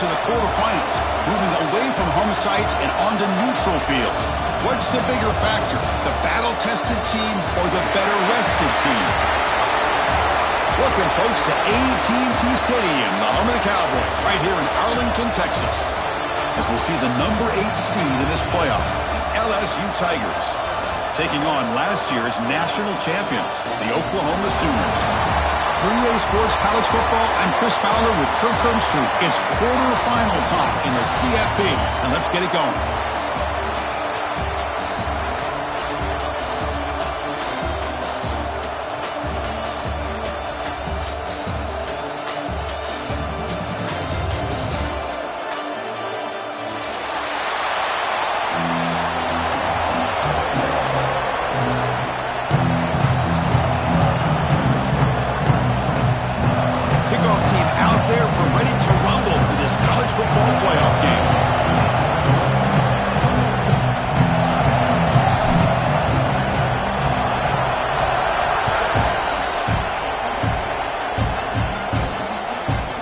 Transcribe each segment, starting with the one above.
to the quarterfinals, moving away from home sites and onto neutral fields. What's the bigger factor, the battle-tested team or the better-rested team? Welcome, folks, to AT&T Stadium, the home of the Cowboys, right here in Arlington, Texas, as we'll see the number 8 seed in this playoff, the LSU Tigers, taking on last year's national champions, the Oklahoma Sooners. 3A Sports College Football, I'm Chris Fowler with Kirk Herbstreit. It's quarterfinal time in the CFP, and let's get it going.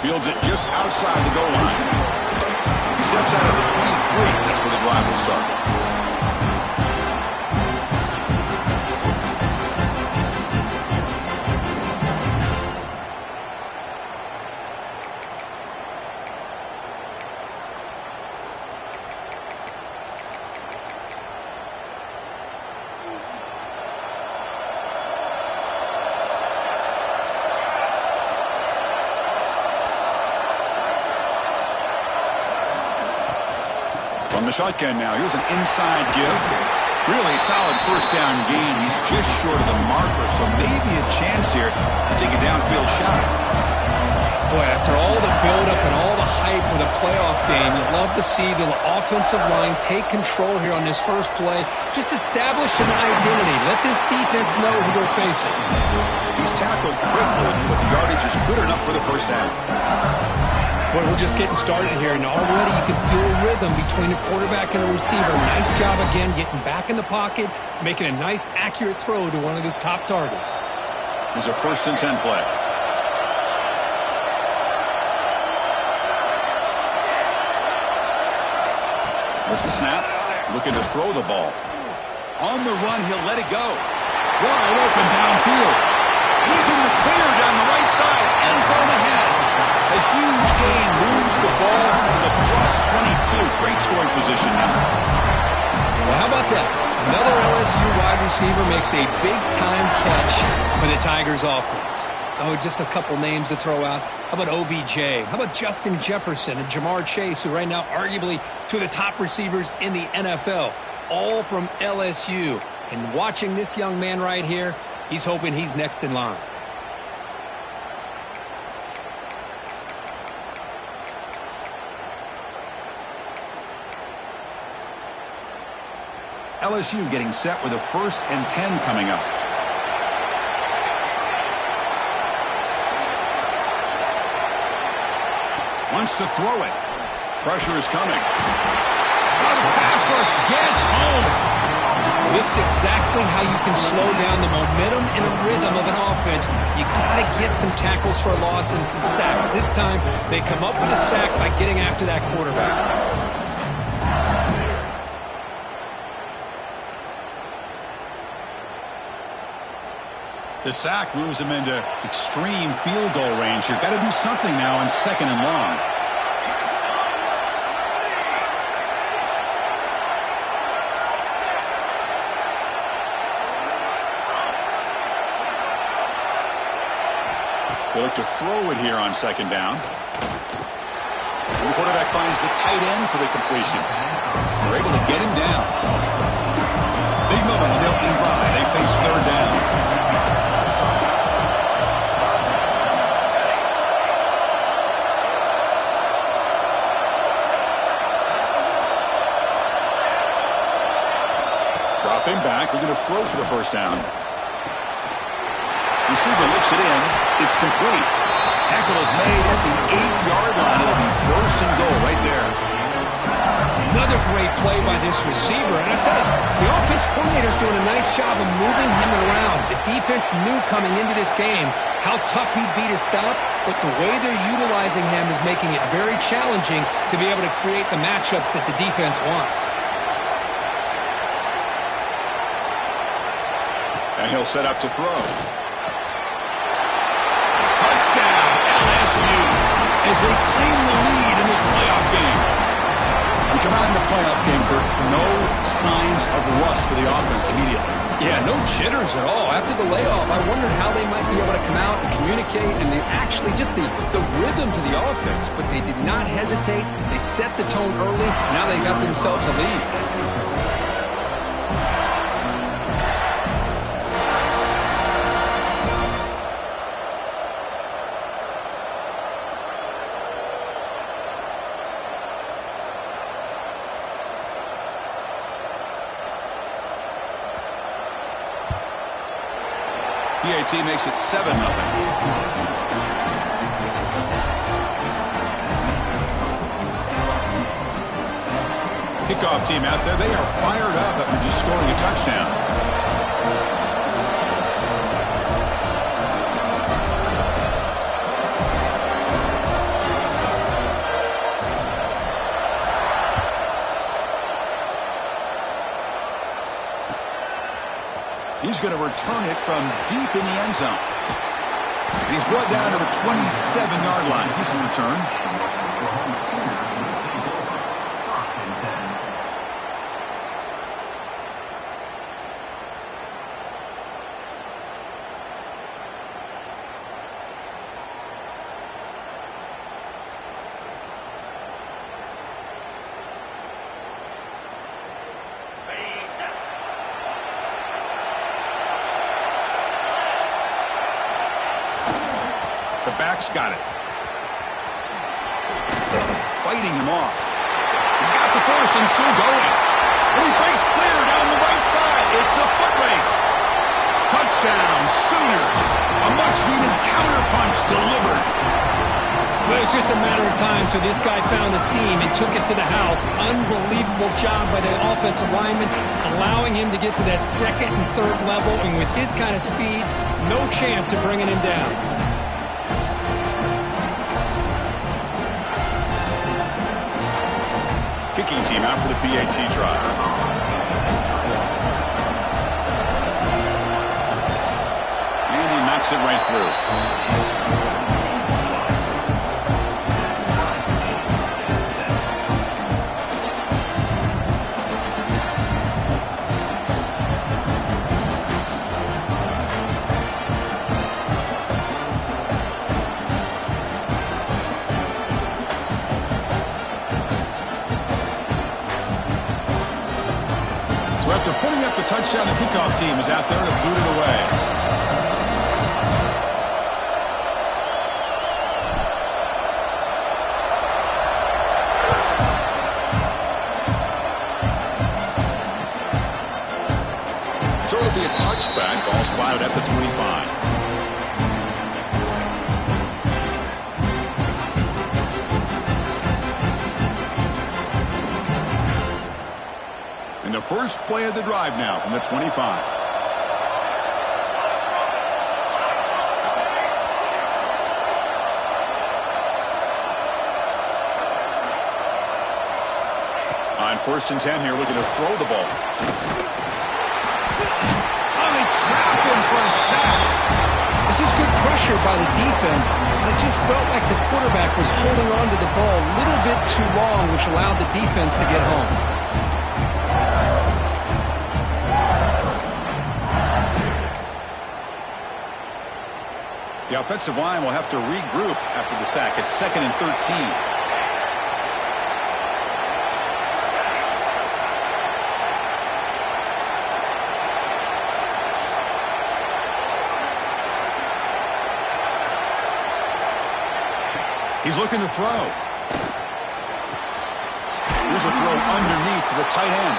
Fields it just outside the goal line. He steps out of the 23. That's where the drive will start. From the shotgun now, here's an inside give. Really solid first down gain. He's just short of the marker, so maybe a chance here to take a downfield shot. Boy, after all the buildup and all the hype with a playoff game, you'd love to see the offensive line take control here on this first play. Just establish an identity. Let this defense know who they're facing. He's tackled quickly, but the yardage is good enough for the first down. Well, we're just getting started here, and already you can feel a rhythm between the quarterback and the receiver. Nice job again getting back in the pocket, making a nice, accurate throw to one of his top targets. Here's a 1st and 10 play. There's the snap. Looking to throw the ball. On the run, he'll let it go. Wide open downfield. He's in the clear down the right side. End zone ahead. A huge gain moves the ball to the +22. Great scoring position now. Well, how about that? Another LSU wide receiver makes a big-time catch for the Tigers offense. Oh, just a couple names to throw out. How about OBJ? How about Justin Jefferson and Jamar Chase, who right now arguably two of the top receivers in the NFL, all from LSU. And watching this young man right here, he's hoping he's next in line. LSU getting set with a 1st and 10 coming up. Wants to throw it. Pressure is coming. Oh, the pass rush gets home. This is exactly how you can slow down the momentum and the rhythm of an offense. You got to get some tackles for a loss and some sacks. This time, they come up with a sack by getting after that quarterback. The sack moves him into extreme field goal range here. Got to do something now on 2nd and long. They look to throw it here on 2nd down. And the quarterback finds the tight end for the completion. They're able to get him down. Big moment on the opening drive. They face 3rd down. Drop him back. We're going to throw for the 1st down. Receiver looks it in. It's complete. Tackle is made at the 8-yard line. It'll be 1st and goal right there. Another great play by this receiver. And I tell you, the offense coordinator's doing a nice job of moving him around. The defense knew coming into this game how tough he'd be to stop, but the way they're utilizing him is making it very challenging to be able to create the matchups that the defense wants. And he'll set up to throw. Touchdown, LSU, as they claim the lead in this playoff game. We come out in the playoff game, Kurt, no signs of rust for the offense immediately. Yeah, no jitters at all. After the layoff, I wondered how they might be able to come out and communicate, and they actually just the rhythm to the offense, but they did not hesitate. They set the tone early. Now they got themselves a lead. PAT makes it 7-0. Kickoff team out there. They are fired up after just scoring a touchdown. He's going to return it from deep in the end zone. And he's brought down to the 27-yard line. Decent return. The back's got it. Fighting him off. He's got the first and still going. And he breaks clear down the right side. It's a foot race. Touchdown, Sooners. A much-needed counterpunch delivered. But it's just a matter of time till this guy found the seam and took it to the house. Unbelievable job by the offensive lineman, allowing him to get to that second and third level. And with his kind of speed, no chance of bringing him down. Kicking team out for the PAT try. And he knocks it right through. After putting up the touchdown, the kickoff team is out there to boot it away. So it'll be a touchback, ball spotted at the 25. The first play of the drive now from the 25. On 1st and 10 here, looking to throw the ball. Oh, they trap him for a sack. This is good pressure by the defense, but it just felt like the quarterback was holding on to the ball a little bit too long, which allowed the defense to get home. The offensive line will have to regroup after the sack. It's 2nd and 13. He's looking to throw. Here's a throw underneath to the tight end.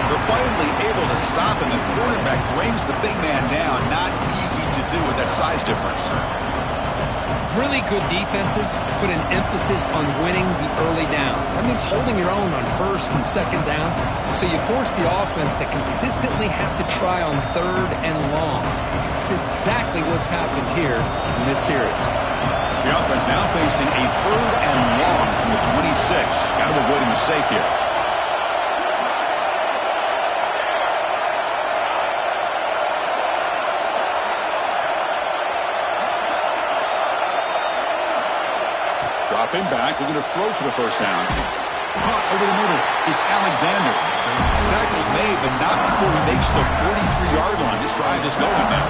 They're finally able to stop, and the quarterback brings the big man down. Not easy to do with that size difference. Really good defenses put an emphasis on winning the early downs. That means holding your own on first and second down. So you force the offense to consistently have to try on third and long. That's exactly what's happened here in this series. The offense now facing a third and long from the 26. Got to avoid a mistake here. Dropping back, looking to throw for the first down. Caught over the middle. It's Alexander. Tackle's made, but not before he makes the 43-yard line. This drive is going now.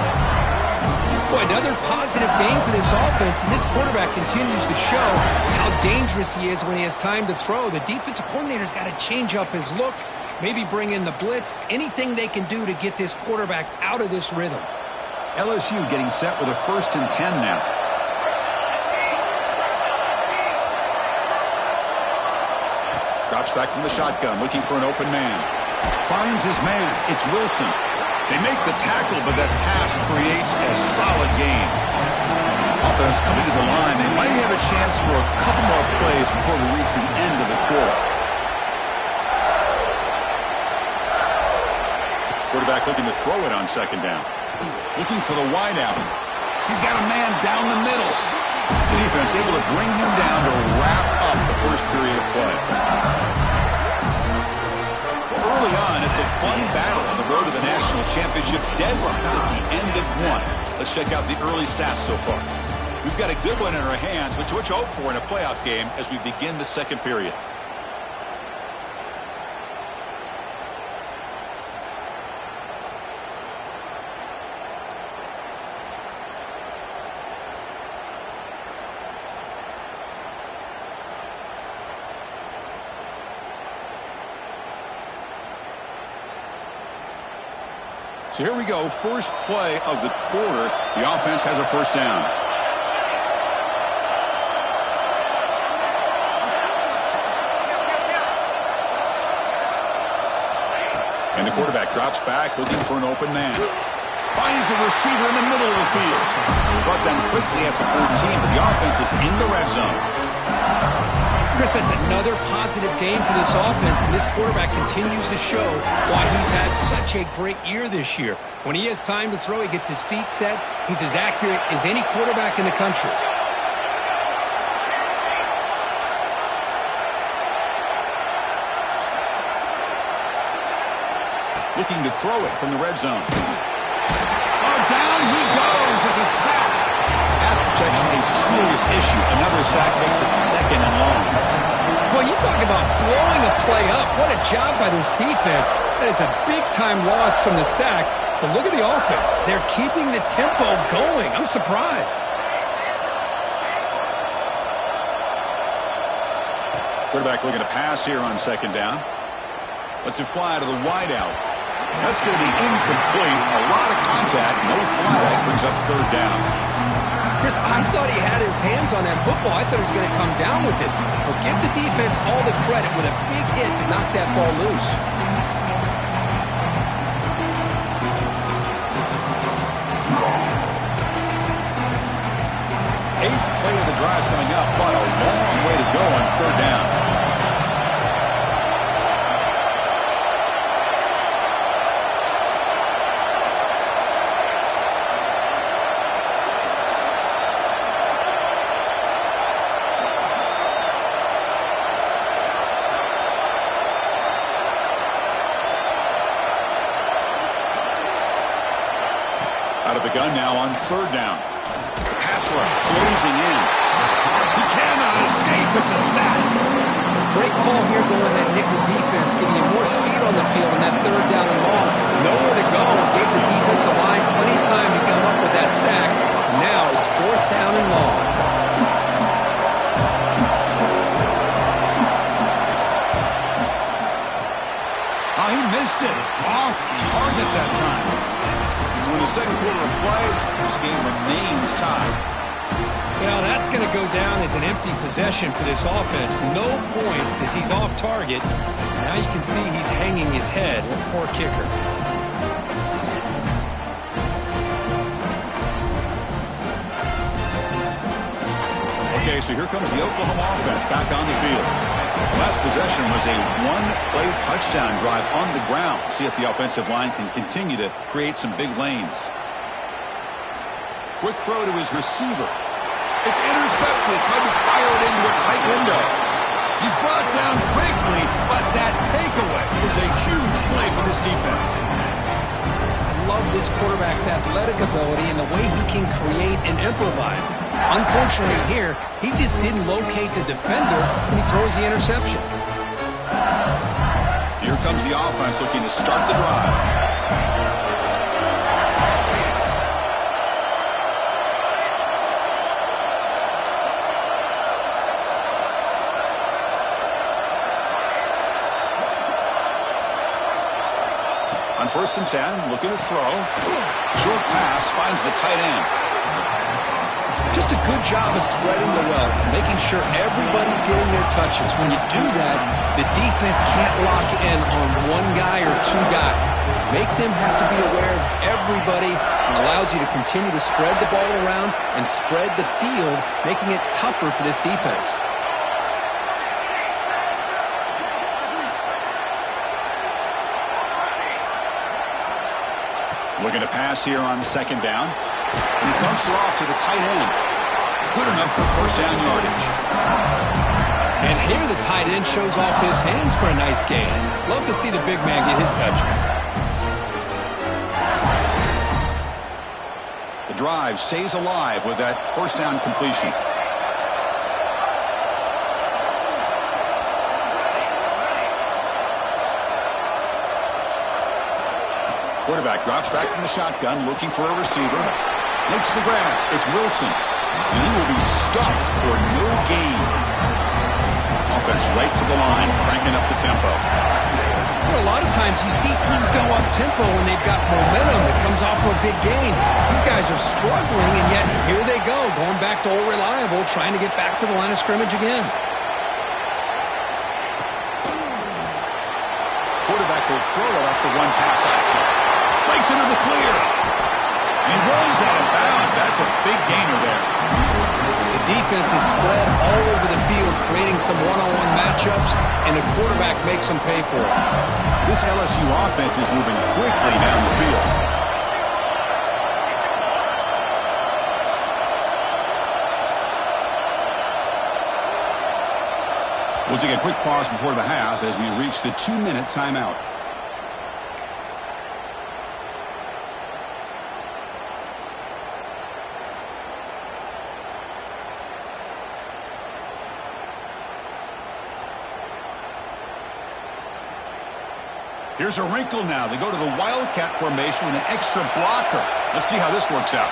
Boy, another positive game for this offense, and this quarterback continues to show how dangerous he is when he has time to throw. The defensive coordinator's got to change up his looks, maybe bring in the blitz, anything they can do to get this quarterback out of this rhythm. LSU getting set with a 1st and 10 now. Drops back from the shotgun, looking for an open man. Finds his man. It's Wilson. They make the tackle, but that pass creates a solid gain. Offense coming to the line. They might have a chance for a couple more plays before we reach the end of the quarter. Quarterback looking to throw it on second down. Looking for the wideout. He's got a man down the middle. The defense able to bring him down to wrap up the first period of play. Early on, it's a fun battle on the road to the national championship. Deadlocked at the end of one. Let's check out the early stats so far. We've got a good one in our hands, which we'll hope for in a playoff game as we begin the second period. So here we go, first play of the quarter. The offense has a first down. And the quarterback drops back, looking for an open man. Finds a receiver in the middle of the field. Brought down quickly at the 14, but the offense is in the red zone. Chris, that's another positive game for this offense, and this quarterback continues to show why he's had such a great year this year. When he has time to throw, he gets his feet set. He's as accurate as any quarterback in the country. Looking to throw it from the red zone. Oh, down he goes. It's a sack. Pass protection, a serious issue. Another sack makes it second and long. Boy, you talk about blowing a play up. What a job by this defense. That is a big-time loss from the sack. But look at the offense. They're keeping the tempo going. I'm surprised. Quarterback looking to pass here on second down. Lets it fly to the wideout. That's going to be incomplete. A lot of contact. No flag. Brings up third down. Chris, I thought he had his hands on that football. I thought he was going to come down with it. But give the defense all the credit with a big hit to knock that ball loose. Eighth play of the drive coming up, but a long way to go on third down. Out of the gun now on third down. The pass rush closing in. He cannot escape. It's a sack. Great call here going with that nickel defense, giving you more speed on the field on that third down and long. Nowhere to go. Gave the defensive line plenty of time to come up with that sack. Now it's fourth down and long. Oh, he missed it. Off target that time. So in the second quarter of play, this game remains tied. Well, that's going to go down as an empty possession for this offense. No points as he's off target. Now you can see he's hanging his head. Poor kicker. Okay, so here comes the Oklahoma offense back on the field. Last possession was a one-play touchdown drive on the ground. See if the offensive line can continue to create some big lanes. Quick throw to his receiver. It's intercepted. Tried to fire it into a tight window. He's brought down quickly, but that takeaway is a huge play for this defense. I love this quarterback's athletic ability and the way he can create and improvise. Unfortunately here, he just didn't locate the defender when he throws the interception. Here comes the offense looking to start the drive. On 1st and 10, looking to throw. Short pass finds the tight end. Just a good job of spreading the wealth, making sure everybody's getting their touches. When you do that, the defense can't lock in on one guy or two guys. Make them have to be aware of everybody and allows you to continue to spread the ball around and spread the field, making it tougher for this defense. Looking to pass here on 2nd down. And he dumps it off to the tight end. Good enough for 1st down yardage. And here the tight end shows off his hands for a nice gain. Love to see the big man get his touches. The drive stays alive with that 1st down completion. Quarterback drops back from the shotgun, looking for a receiver. Makes the grab. It's Wilson. And he will be stuffed for no gain. Offense right to the line, cranking up the tempo. Well, a lot of times you see teams go up tempo when they've got momentum that comes off to a big gain. These guys are struggling, and yet here they go, going back to old reliable, trying to get back to the line of scrimmage again. Quarterback will throw it off the one-pass option. Breaks into the clear. He runs out of bounds. That's a big gainer there. The defense is spread all over the field, creating some one-on-one matchups, and the quarterback makes them pay for it. This LSU offense is moving quickly down the field. We'll take a quick pause before the half as we reach the 2-minute timeout. Here's a wrinkle now. They go to the Wildcat formation with an extra blocker. Let's see how this works out.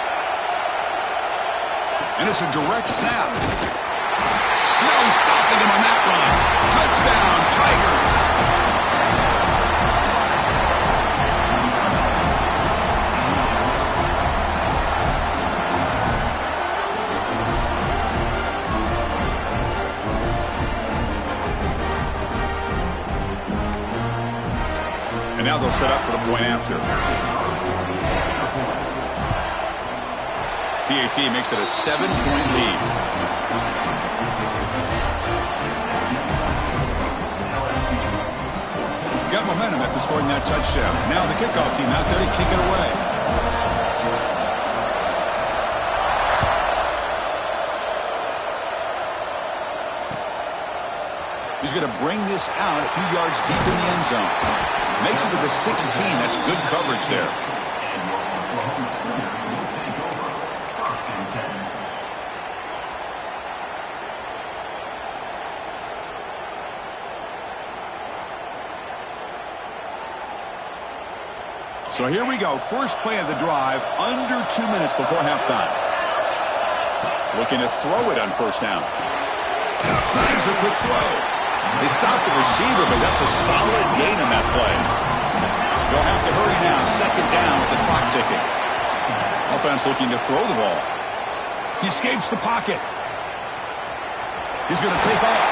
And it's a direct snap. No stopping him on that run. Touchdown, Tigers. And now they'll set up for the point after. PAT makes it a 7-point lead. Got momentum after scoring that touchdown. Now the kickoff team out there to kick it away. He's going to bring this out a few yards deep in the end zone. Makes it to the 16. That's good coverage there. So here we go. First play of the drive, under 2 minutes before halftime. Looking to throw it on 1st down. Snags the quick throw. They stopped the receiver, but that's a solid gain in that play. They'll have to hurry now. 2nd down with the clock ticking. Offense looking to throw the ball. He escapes the pocket. He's going to take off.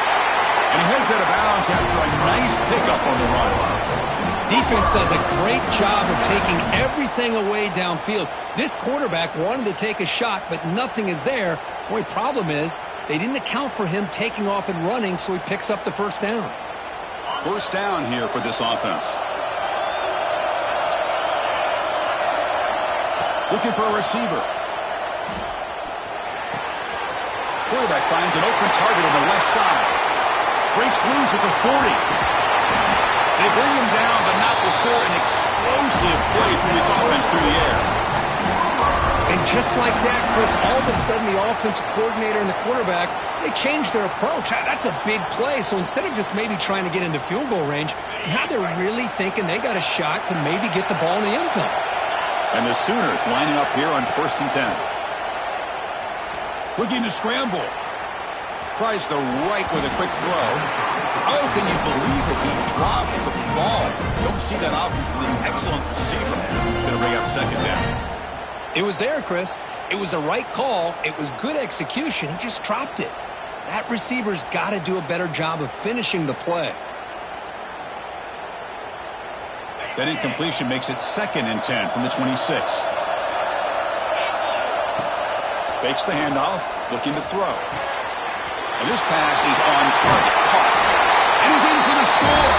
And he heads out of bounds after a nice pickup on the run. Defense does a great job of taking everything away downfield. This quarterback wanted to take a shot, but nothing is there. The only problem is they didn't account for him taking off and running, so he picks up the first down. First down here for this offense. Looking for a receiver. Quarterback finds an open target on the left side. Breaks loose at the 40. They bring him down, but not before an explosive play through this offense through the air. And just like that, Chris, all of a sudden the offensive coordinator and the quarterback, they changed their approach. That's a big play. So instead of just maybe trying to get into field goal range, now they're really thinking they got a shot to maybe get the ball in the end zone. And the Sooners lining up here on 1st and 10. Looking to scramble. Tries the right with a quick throw. Oh, can you believe it? He dropped the ball. Don't see that often from this excellent receiver. He's going to bring up 2nd down. It was there, Chris. It was the right call. It was good execution. He just dropped it. That receiver's got to do a better job of finishing the play. That incompletion makes it 2nd and 10 from the 26. Fakes the handoff, looking to throw. And this pass is on target. Caught. And he's in for the score.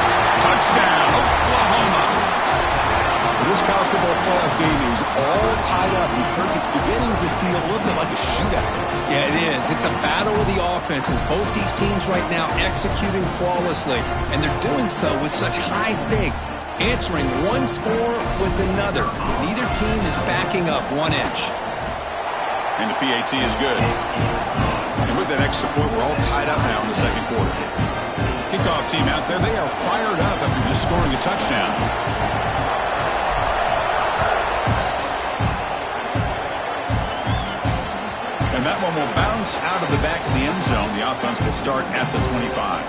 Touchdown, Oklahoma. This college football playoff game is all tied up, and Kirk, it's beginning to feel a little bit like a shootout. Yeah, it is. It's a battle of the offenses. Both these teams right now executing flawlessly, and they're doing so with such high stakes, answering one score with another. Neither team is backing up 1 inch. And the PAT is good. And with that extra point, we're all tied up now in the 2nd quarter. Kickoff team out there, they are fired up after just scoring a touchdown. And that one will bounce out of the back of the end zone. The offense will start at the 25.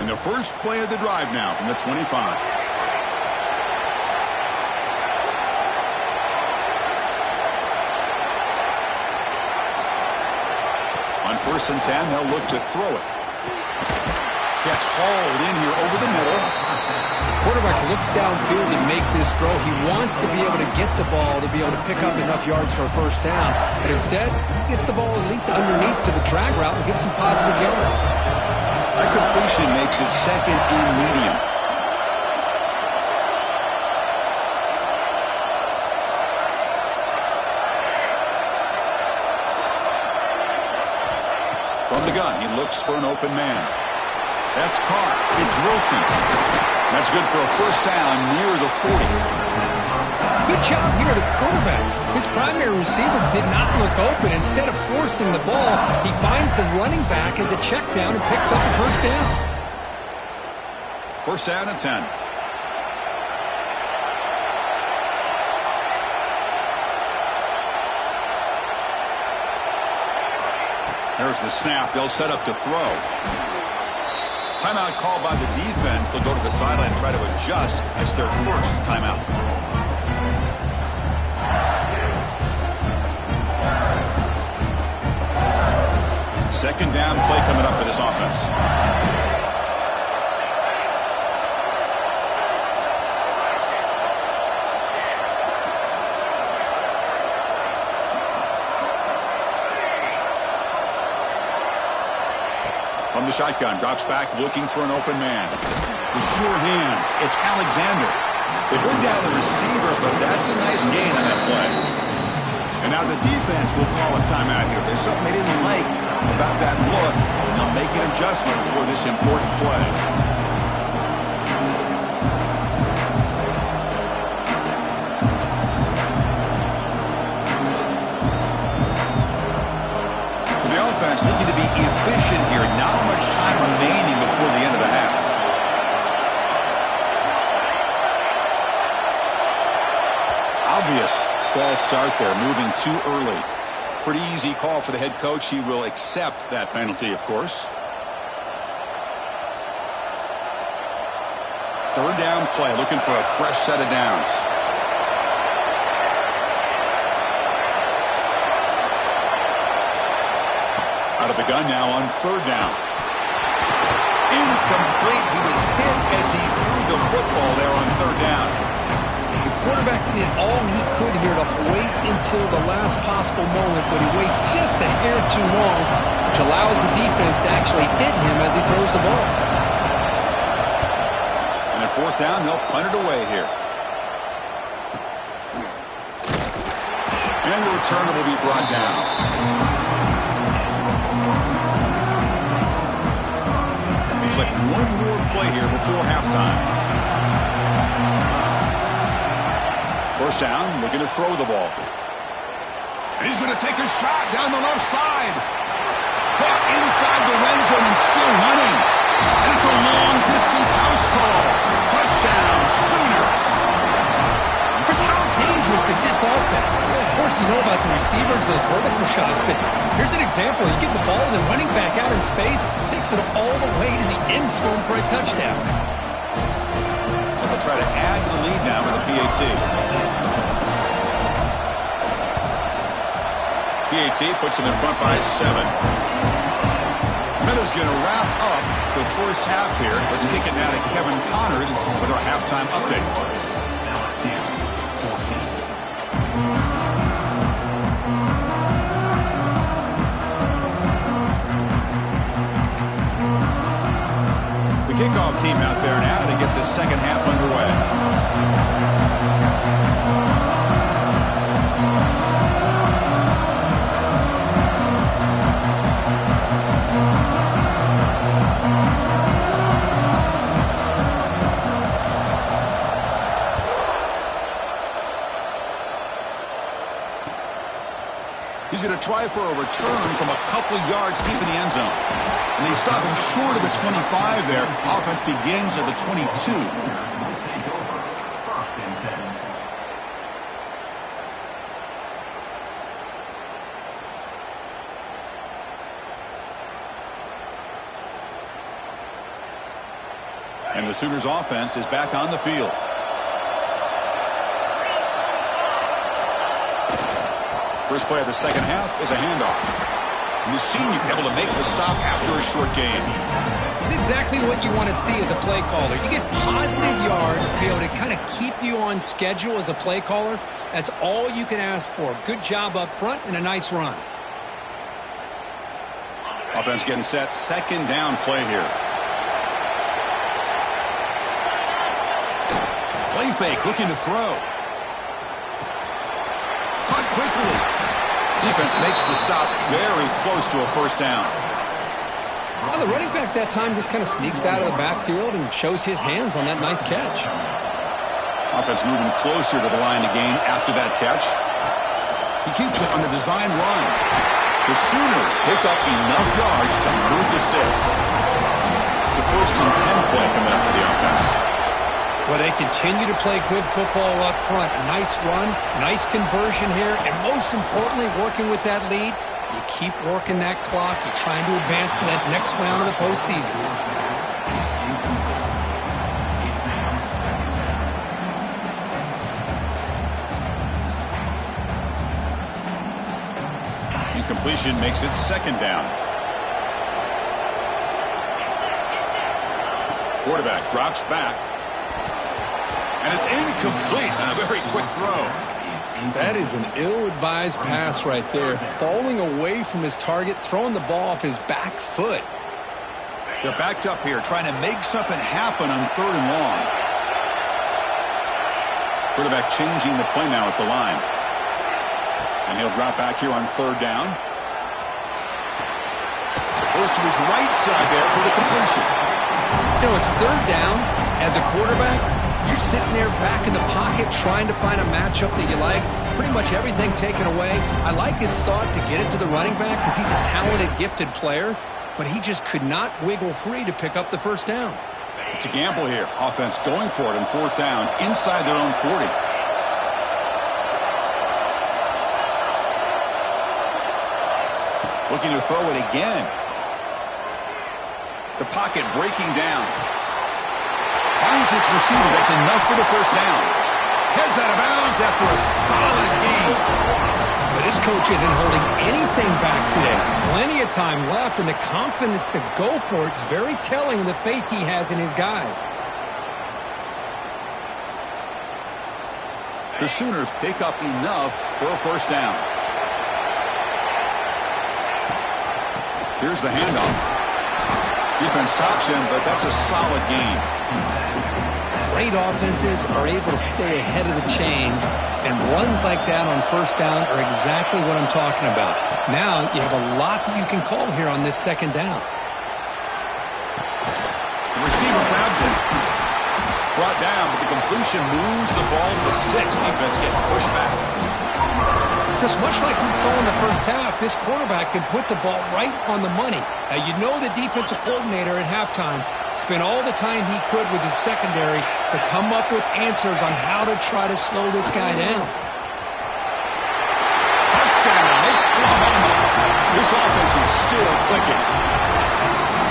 And the first play of the drive now from the 25. On 1st and 10, they'll look to throw it. Catch hauled in here over the middle. Quarterback looks downfield to make this throw. He wants to be able to get the ball to be able to pick up enough yards for a first down. But instead, he gets the ball at least underneath to the drag route and gets some positive yards. That completion makes it 2nd and medium. From the gun, he looks for an open man. That's caught. It's Wilson. That's good for a first down near the 40. Good job here, the quarterback. His primary receiver did not look open. Instead of forcing the ball, he finds the running back as a check down and picks up a first down. First down and 10. There's the snap. They'll set up to throw. Timeout called by the defense. They'll go to the sideline and try to adjust. It's their first timeout. Second down play coming up for this offense. From the shotgun, drops back looking for an open man. The sure hands, it's Alexander. They bring down the receiver, but that's a nice gain on that play. And now the defense will call a timeout here. There's something they didn't like about that look, and they'll make an adjustment for this important play. Offense looking to be efficient here. Not much time remaining before the end of the half. Obvious false start there, moving too early. Pretty easy call for the head coach. He will accept that penalty, of course. Third down play, looking for a fresh set of downs. Out of the gun now on third down. Incomplete. He was hit as he threw the football there on third down. The quarterback did all he could here to wait until the last possible moment, but he waits just a hair too long, which allows the defense to actually hit him as he throws the ball. And at fourth down, they'll punt it away here. And the returner will be brought down. Looks like one more play here before halftime. First down, looking to throw the ball. And he's going to take a shot down the left side. Caught inside the red zone and still running. And it's a long-distance house call. Touchdown, Sooners. Chris, how dangerous is this offense? Of course, you know about the receivers, those vertical shots, but here's an example. You get the ball to the running back out in space, takes it all the way to the end zone for a touchdown. And they'll try to add to the lead now with a PAT. PAT puts them in front by 7. Meadows going to wrap up the first half here. Let's kick it now to Kevin Connors with our halftime update. Kickoff team out there now to get the second half underway. He's going to try for a return from a couple of yards deep in the end zone. And they stop him short of the 25 there. Offense begins at the 22. And the Sooners offense is back on the field. First play of the second half is a handoff. And the senior able to make the stop after a short gain. It's exactly what you want to see as a play caller. You get positive yards to be able to kind of keep you on schedule as a play caller. That's all you can ask for. Good job up front and a nice run. Offense getting set. Second down play here. Play fake, looking to throw. Caught quickly. Defense makes the stop very close to a first down. Well, the running back that time just kind of sneaks out of the backfield and shows his hands on that nice catch. Offense moving closer to the line to gain after that catch. He keeps it on the design run. The Sooners pick up enough yards to move the sticks. It's a first and 10 play coming up for the offense. Well, they continue to play good football up front. A nice run, nice conversion here, and most importantly, working with that lead, you keep working that clock. You're trying to advance to that next round of the postseason. Incompletion makes it second down. Quarterback drops back. And it's incomplete on a very quick throw. That is an ill-advised pass right there. Falling away from his target, throwing the ball off his back foot. They're backed up here, trying to make something happen on third and long. Quarterback changing the play now at the line. And he'll drop back here on third down. Goes to his right side there for the completion. You know, it's third down. As a quarterback, you're sitting there back in the pocket trying to find a matchup that you like. Pretty much everything taken away. I like his thought to get it to the running back because he's a talented, gifted player, but he just could not wiggle free to pick up the first down. It's a gamble here. Offense going for it on fourth down inside their own 40. Looking to throw it again. The pocket breaking down. Finds his receiver. That's enough for the first down. Heads out of bounds after a solid gain. But this coach isn't holding anything back today. Plenty of time left, and the confidence to go for it is very telling of the faith he has in his guys. The Sooners pick up enough for a first down. Here's the handoff. Defense stops him, but that's a solid gain. Great offenses are able to stay ahead of the chains, and runs like that on first down are exactly what I'm talking about. Now you have a lot that you can call here on this second down. The receiver grabs it. Brought down, but the completion moves the ball to the 6. Defense getting pushed back. Just much like we saw in the first half, this quarterback can put the ball right on the money. Now, you know the defensive coordinator at halftime spent all the time he could with his secondary to come up with answers on how to try to slow this guy down. Touchdown, Oklahoma. This offense is still clicking.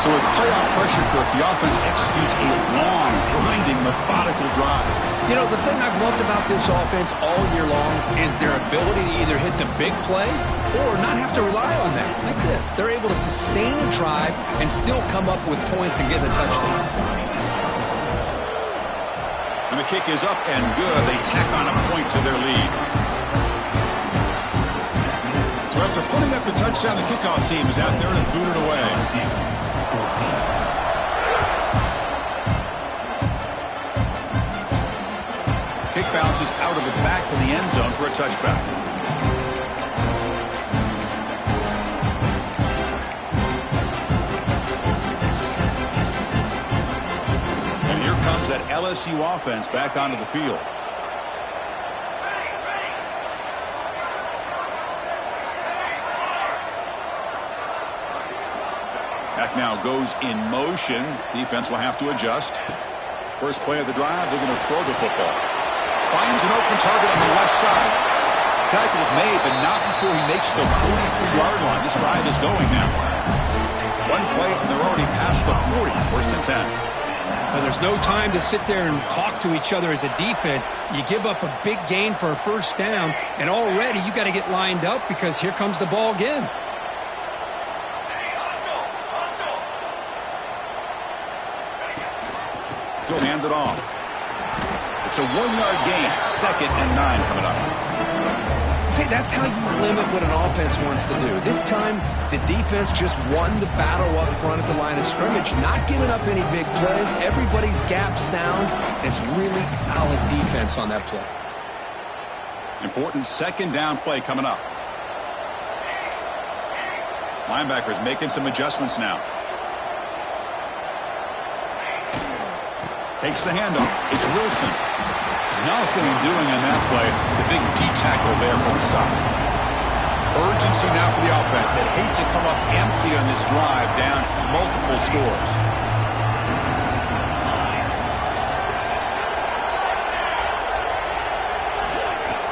So with playoff pressure, Kirk, the offense executes a long, grinding, methodical drive. You know, the thing I've loved about this offense all year long is their ability to either hit the big play or not have to rely on that. Like this, they're able to sustain a drive and still come up with points and get a touchdown. And the kick is up and good. They tack on a point to their lead. So after putting up the touchdown, the kickoff team is out there to boot it away. Kick bounces out of the back of the end zone for a touchback. And here comes that LSU offense back onto the field. Back now goes in motion. Defense will have to adjust. First play of the drive, they're going to throw the football. Finds an open target on the left side. Tackle's made, but not before he makes the 43-yard line. This drive is going now. One play, and they're already past the 40. First and 10. Now, there's no time to sit there and talk to each other as a defense. You give up a big gain for a first down, and already you got to get lined up because here comes the ball again. He'll hand it off. It's a 1-yard gain. 2nd and 9 coming up. See, that's how you limit what an offense wants to do. This time, the defense just won the battle up front at the line of scrimmage, not giving up any big plays. Everybody's gap sound. It's really solid defense on that play. Important 2nd down play coming up. Linebackers making some adjustments now. Takes the handoff. It's Wilson. Nothing doing on that play. The big D-tackle there for the stop. Urgency now for the offense that hates to come up empty on this drive, down multiple scores.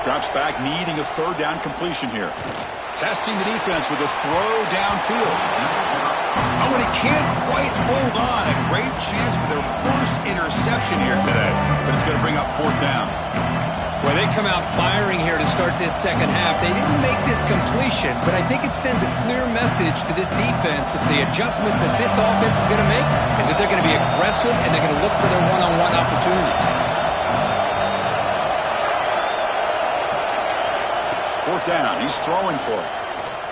Drops back, needing a 3rd down completion here. Testing the defense with a throw downfield. Oh, and he can't quite hold on. A great chance for their first interception here today. But it's going to bring up 4th down. Well, they come out firing here to start this second half. They didn't make this completion, but I think it sends a clear message to this defense that the adjustments that this offense is going to make is that they're going to be aggressive and they're going to look for their one-on-one opportunities. 4th down. He's throwing for it.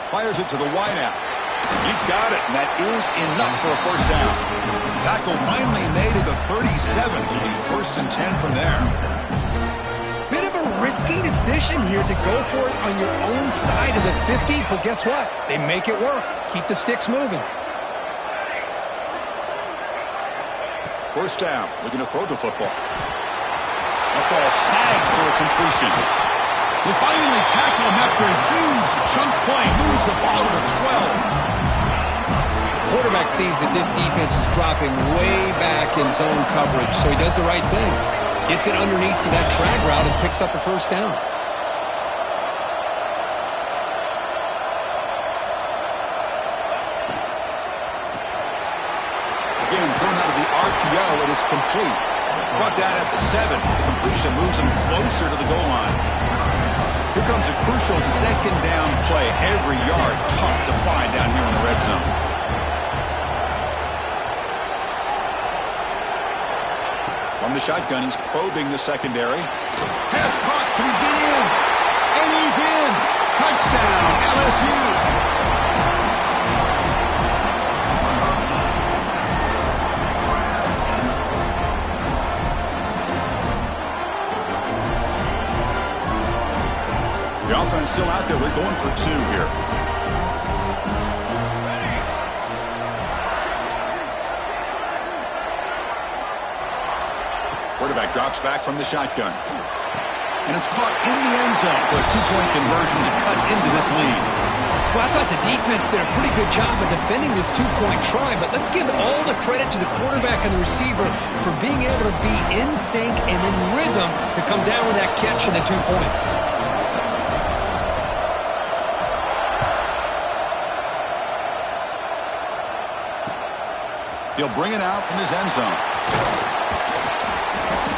Fires it to the wideout. He's got it, and that is enough for a first down. Tackle finally made at the 37. It'll be 1st and 10 from there. Bit of a risky decision here to go for it on your own side of the 50, but guess what? They make it work. Keep the sticks moving. First down, looking to throw the football. That ball snagged for a completion. They finally tackle him after a huge chunk play. Moves the ball to the 12. Quarterback sees that this defense is dropping way back in zone coverage, so he does the right thing. Gets it underneath to that drag route and picks up a first down. Again, thrown out of the RPO, and it's complete. Brought down at the 7. The completion moves him closer to the goal line. Here comes a crucial second down play. Every yard tough to find down here in the red zone. From the shotgun, he's probing the secondary. Pass caught. Can he get in? And he's in. Touchdown, LSU. The offense still out there. They're going for 2 here. Quarterback drops back from the shotgun. And it's caught in the end zone for a 2-point conversion to cut into this lead. Well, I thought the defense did a pretty good job of defending this 2-point try, but let's give all the credit to the quarterback and the receiver for being able to be in sync and in rhythm to come down with that catch and the 2 points. He'll bring it out from his end zone.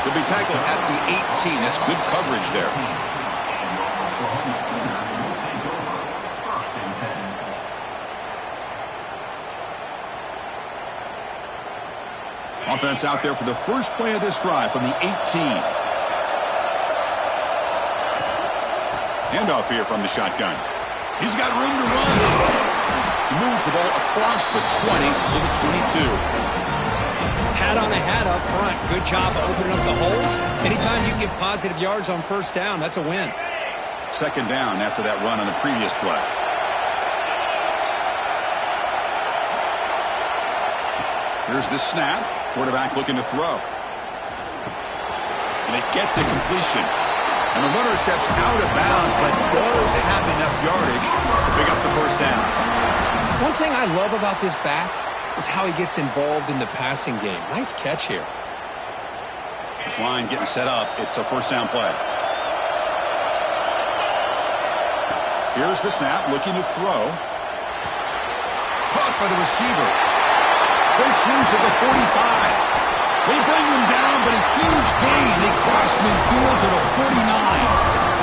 He'll be tackled at the 18. That's good coverage there. Offense out there for the first play of this drive from the 18. Handoff here from the shotgun. He's got room to run. He moves the ball across the 20 to the 22. Hat on a hat up front. Good job of opening up the holes. Anytime you get positive yards on first down, that's a win. Second down after that run on the previous play. Here's the snap. Quarterback looking to throw. And they get to completion. And the runner steps out of bounds, but does have enough yardage to pick up the first down. One thing I love about this back is how he gets involved in the passing game. Nice catch here. This line getting set up. It's a first down play. Here's the snap, looking to throw. Caught by the receiver. Breaks loose at the 45. They bring him down, but a huge gain. They cross midfield to the 49.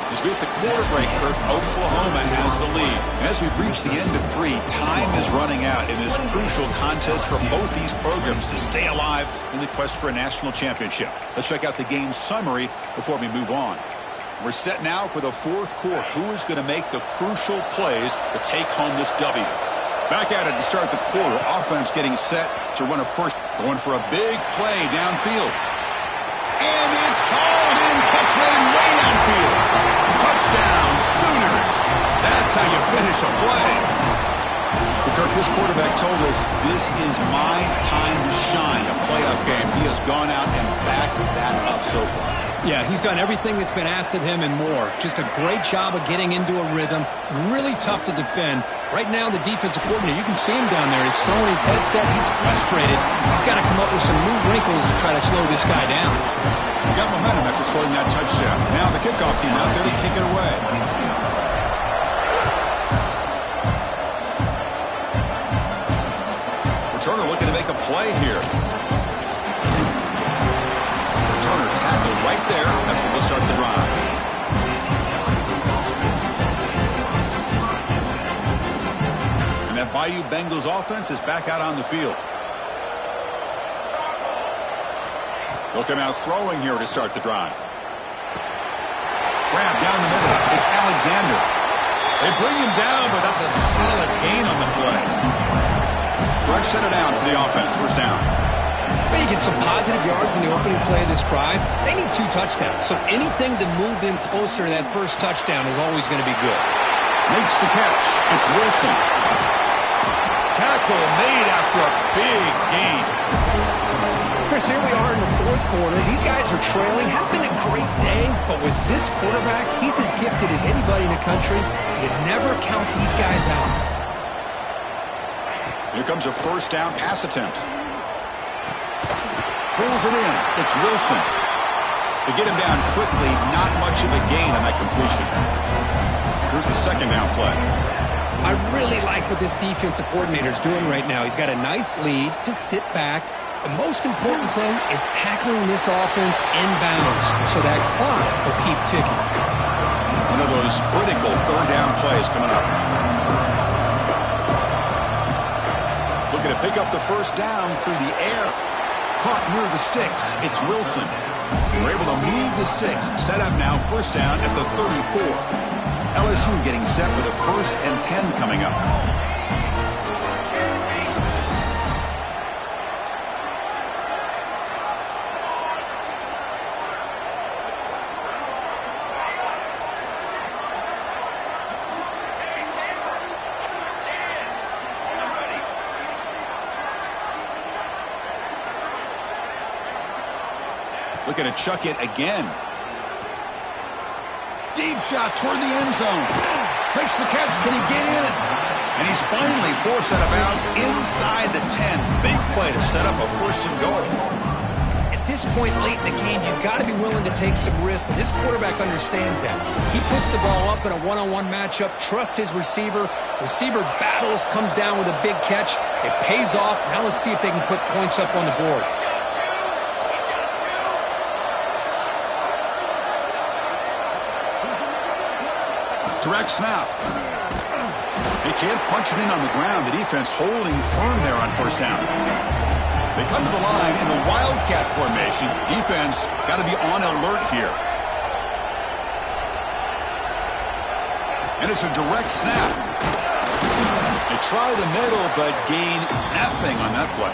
As we hit the quarter break, Kirk, Oklahoma has the lead. And as we reach the end of 3, time is running out in this crucial contest for both these programs to stay alive in the quest for a national championship. Let's check out the game summary before we move on. We're set now for the fourth quarter. Who is going to make the crucial plays to take home this W? Back at it to start the quarter. Offense getting set to run a first. Going for a big play downfield. And it's hauled in. Catch made way downfield. Touchdown, Sooners. That's how you finish a play. Kirk, this quarterback told us this is my time to shine, a playoff game. He has gone out and backed that up so far. Yeah, he's done everything that's been asked of him and more. Just a great job of getting into a rhythm. Really tough to defend. Right now, the defensive coordinator, you can see him down there. He's throwing his headset. He's frustrated. He's got to come up with some new wrinkles to try to slow this guy down. He got momentum after scoring that touchdown. Now the kickoff team out there to kick it away. Turner looking to make a play here. Turner tackled right there. That's what will start the drive. And that Bayou Bengals offense is back out on the field. They'll come out throwing here to start the drive. Grab down the middle. It's Alexander. They bring him down, but that's a solid gain on the play. Fresh center down for the offense. First down. Well, you get some positive yards in the opening play of this drive. They need 2 touchdowns, so anything to move them closer to that first touchdown is always going to be good. Makes the catch. It's Wilson. Tackle made after a big gain. Chris, here we are in the fourth quarter. These guys are trailing. Have been a great day, but with this quarterback, he's as gifted as anybody in the country. You never count these guys out. Here comes a first down pass attempt. Pulls it in. It's Wilson. To get him down quickly, not much of a gain on that completion. Here's the second down play. I really like what this defensive coordinator is doing right now. He's got a nice lead to sit back. The most important thing is tackling this offense inbounds so that clock will keep ticking. One of those critical third down plays coming up. Looking to pick up the first down through the air. Caught near the sticks. It's Wilson. They're able to move the sticks. Set up now, first down at the 34. LSU getting set with a 1st and 10 coming up. Looking to chuck it again. Deep shot toward the end zone. Makes the catch. Can he get in? And he's finally forced out of bounds inside the 10. Big play to set up a 1st and goal. At this point late in the game, you've got to be willing to take some risks, and this quarterback understands that. He puts the ball up in a one-on-one matchup, trusts his receiver. Receiver battles, comes down with a big catch. It pays off. Now let's see if they can put points up on the board. Direct snap. He can't punch it in on the ground. The defense holding firm there on first down. They come to the line in the Wildcat formation. Defense got to be on alert here. And it's a direct snap. They try the middle, but gain nothing on that play.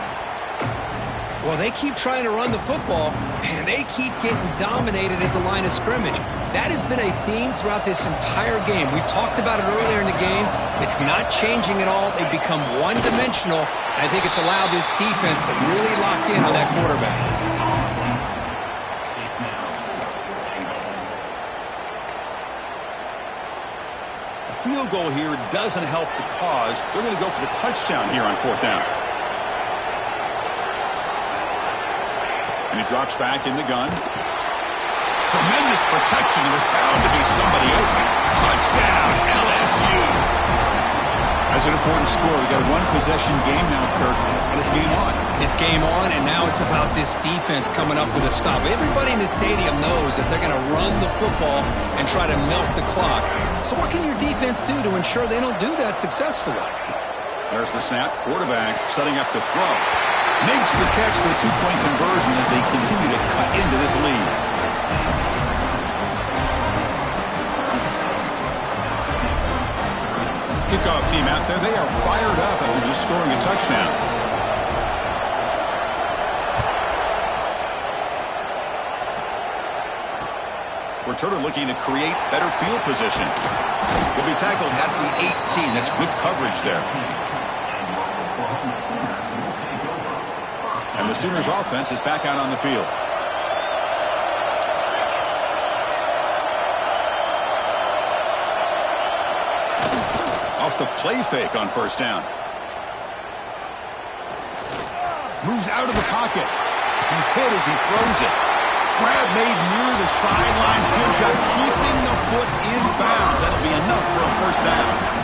Well, they keep trying to run the football, and they keep getting dominated at the line of scrimmage. That has been a theme throughout this entire game. We've talked about it earlier in the game. It's not changing at all. They've become one-dimensional. I think it's allowed this defense to really lock in on that quarterback. A field goal here doesn't help the cause. They're going to go for the touchdown here on 4th down. And he drops back in the gun. Tremendous protection. There's bound to be somebody open. Touchdown, LSU. That's an important score. We got a one-possession game now, Kirk, and it's game on. It's game on, and now it's about this defense coming up with a stop. Everybody in the stadium knows that they're going to run the football and try to melt the clock. So what can your defense do to ensure they don't do that successfully? There's the snap. Quarterback setting up the throw. Makes the catch for the 2-point conversion as they continue to cut into this lead. Kickoff team out there. They are fired up after just scoring a touchdown. Returner looking to create better field position. Will be tackled at the 18. That's good coverage there. And the Sooners offense is back out on the field. Off the play fake on first down. Moves out of the pocket. He's hit as he throws it. Grab made near the sidelines. Good job keeping the foot in bounds. That'll be enough for a first down.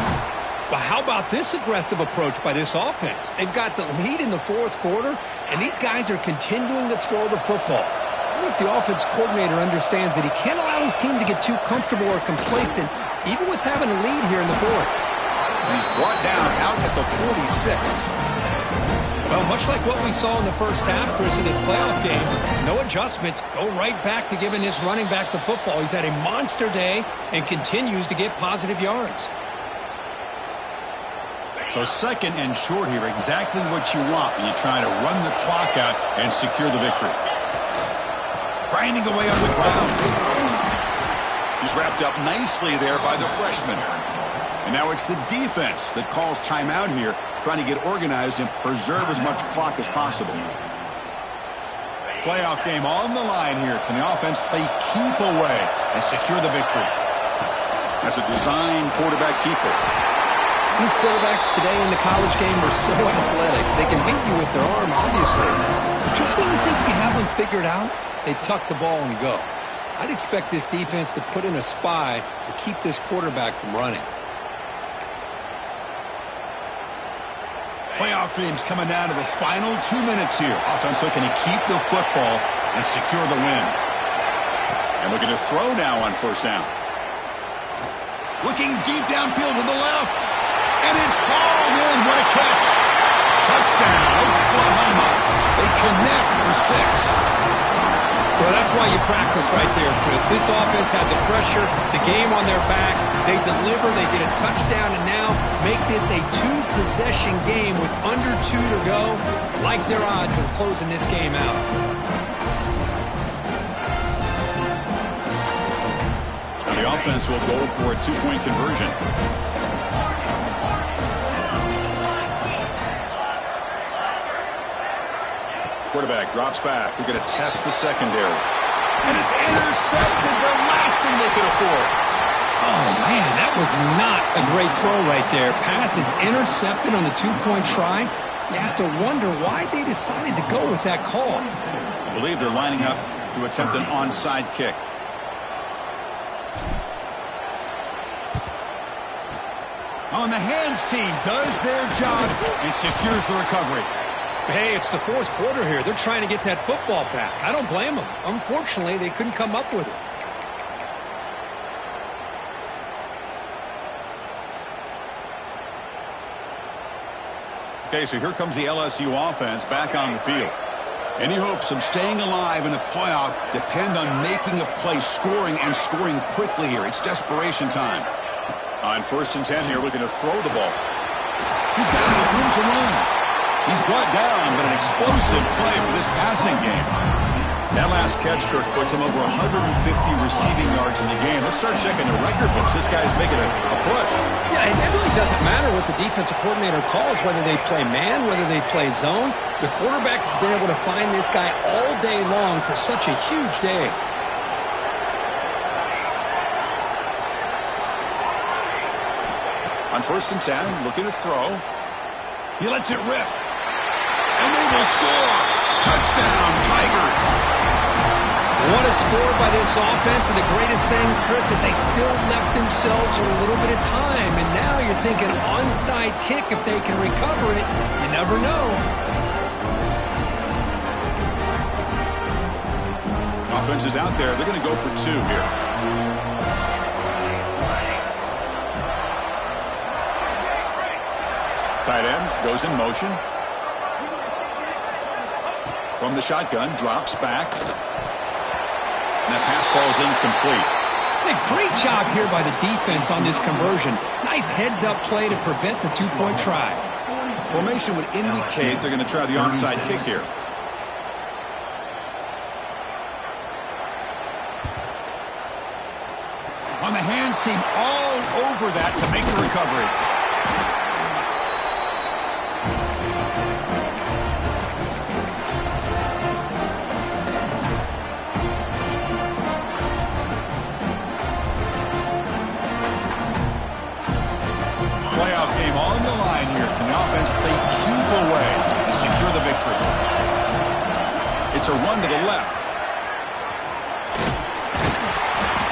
But how about this aggressive approach by this offense? They've got the lead in the 4th quarter, and these guys are continuing to throw the football. I wonder if the offense coordinator understands that he can't allow his team to get too comfortable or complacent, even with having a lead here in the 4th. He's brought down out at the 46. Well, much like what we saw in the first half, Chris, in this playoff game, no adjustments. Go right back to giving his running back the football. He's had a monster day and continues to get positive yards. So 2nd and short here, exactly what you want when you try to run the clock out and secure the victory. Grinding away on the ground. He's wrapped up nicely there by the freshman. And now it's the defense that calls timeout here, trying to get organized and preserve as much clock as possible. Playoff game on the line here. Can the offense play keep away and secure the victory? That's a design quarterback keeper. These quarterbacks today in the college game are so athletic. They can beat you with their arm, obviously. But just when you think you have them figured out, they tuck the ball and go. I'd expect this defense to put in a spy to keep this quarterback from running. Playoff dreams coming down to the final 2 minutes here. Offense looking to keep the football and secure the win. And looking to throw now on first down. Looking deep downfield to the left. And it's hauled in. What a catch. Touchdown, Oklahoma. They connect for 6. Well, that's why you practice right there, Chris. This offense had the pressure, the game on their back. They deliver, they get a touchdown, and now make this a 2-possession game with under 2 to go. Like their odds of closing this game out. Now the offense will go for a 2-point conversion. Quarterback drops back. We're going to test the secondary. And it's intercepted. The last thing they could afford. Oh, man, that was not a great throw right there. Pass is intercepted on the 2-point try. You have to wonder why they decided to go with that call. I believe they're lining up to attempt an onside kick. On the hands team does their job and secures the recovery. Hey, it's the 4th quarter here. They're trying to get that football back. I don't blame them. Unfortunately, they couldn't come up with it. Okay, so here comes the LSU offense back on the field. Any hopes of staying alive in the playoff depend on making a play, scoring, and scoring quickly here. It's desperation time. On 1st and 10 here, looking to throw the ball. He's got enough room to run. He's brought down, but an explosive play for this passing game. That last catch, Kirk, puts him over 150 receiving yards in the game. Let's start checking the record books. This guy's making a push. Yeah, it really doesn't matter what the defensive coordinator calls, whether they play man, whether they play zone. The quarterback has been able to find this guy all day long for such a huge day. On 1st and 10, looking to throw. He lets it rip. And they will score. Touchdown, Tigers. What a score by this offense. And the greatest thing, Chris, is they still left themselves a little bit of time. And now you're thinking onside kick if they can recover it. You never know. Offense is out there. They're going to go for 2 here. Tight end goes in motion. From the shotgun, drops back. And that pass falls incomplete. Hey, great job here by the defense on this conversion. Nice heads-up play to prevent the 2-point try. Formation would indicate they're going to try the onside kick here. On the hands team, all over that to make the recovery. Playoff game on the line here. Can the offense play keep away and secure the victory? It's a run to the left.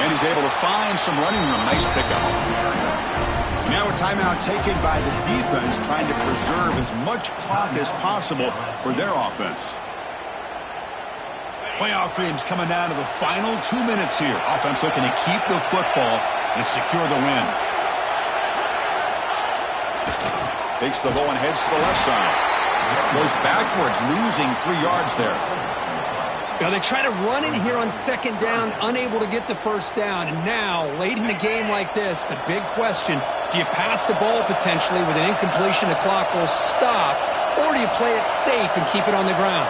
And he's able to find some running room. Nice pickup. Now a timeout taken by the defense, trying to preserve as much clock as possible for their offense. Playoff dreams coming down to the final 2 minutes here. Offense looking to keep the football and secure the win. Takes the ball and heads to the left side. Goes backwards, losing 3 yards there. Now they try to run it here on 2nd down, unable to get the first down. And now, late in the game like this, the big question, do you pass the ball potentially with an incompletion, the clock will stop, or do you play it safe and keep it on the ground?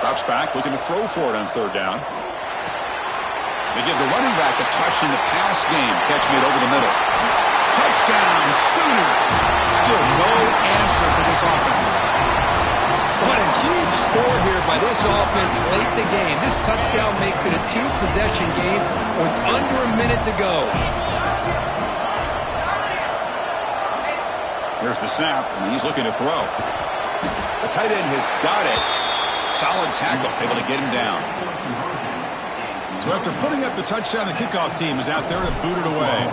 Drops back, looking to throw for it on 3rd down. They give the running back a touch in the pass game. Catch made over the middle. Touchdown, Sooners. Still no answer for this offense. What a huge score here by this offense late in the game. This touchdown makes it a 2-possession game with under a minute to go. Here's the snap, and he's looking to throw. The tight end has got it. Solid tackle, able to get him down. So after putting up the touchdown, the kickoff team is out there to boot it away.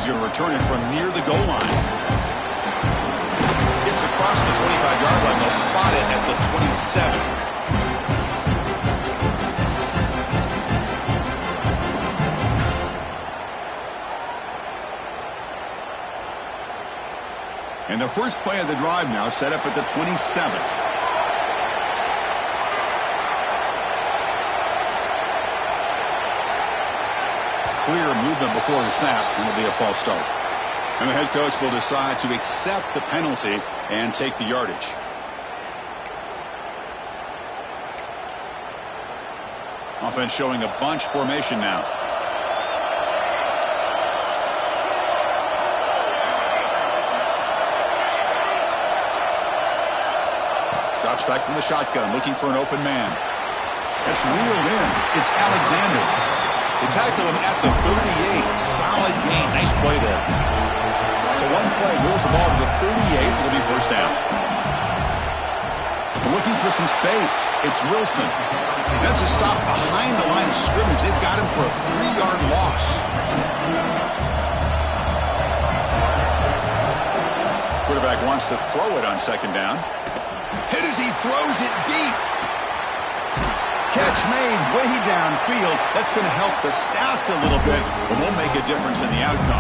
going to return it from near the goal line. It's across the 25-yard line. They'll spot it at the 27. And the first play of the drive now set up at the 27. Clear movement before the snap, and it'll be a false start. And the head coach will decide to accept the penalty and take the yardage. Offense showing a bunch formation now. Drops back from the shotgun, looking for an open man. That's reeled in. It's Alexander. They tackle him at the 38. Solid gain. Nice play there. So one play moves the ball to the 38. It'll be first down. Looking for some space. It's Wilson. That's a stop behind the line of scrimmage. They've got him for a 3-yard loss. Quarterback wants to throw it on second down. Hit as he throws it deep. Catch made way downfield. That's going to help the stats a little bit, but won't make a difference in the outcome.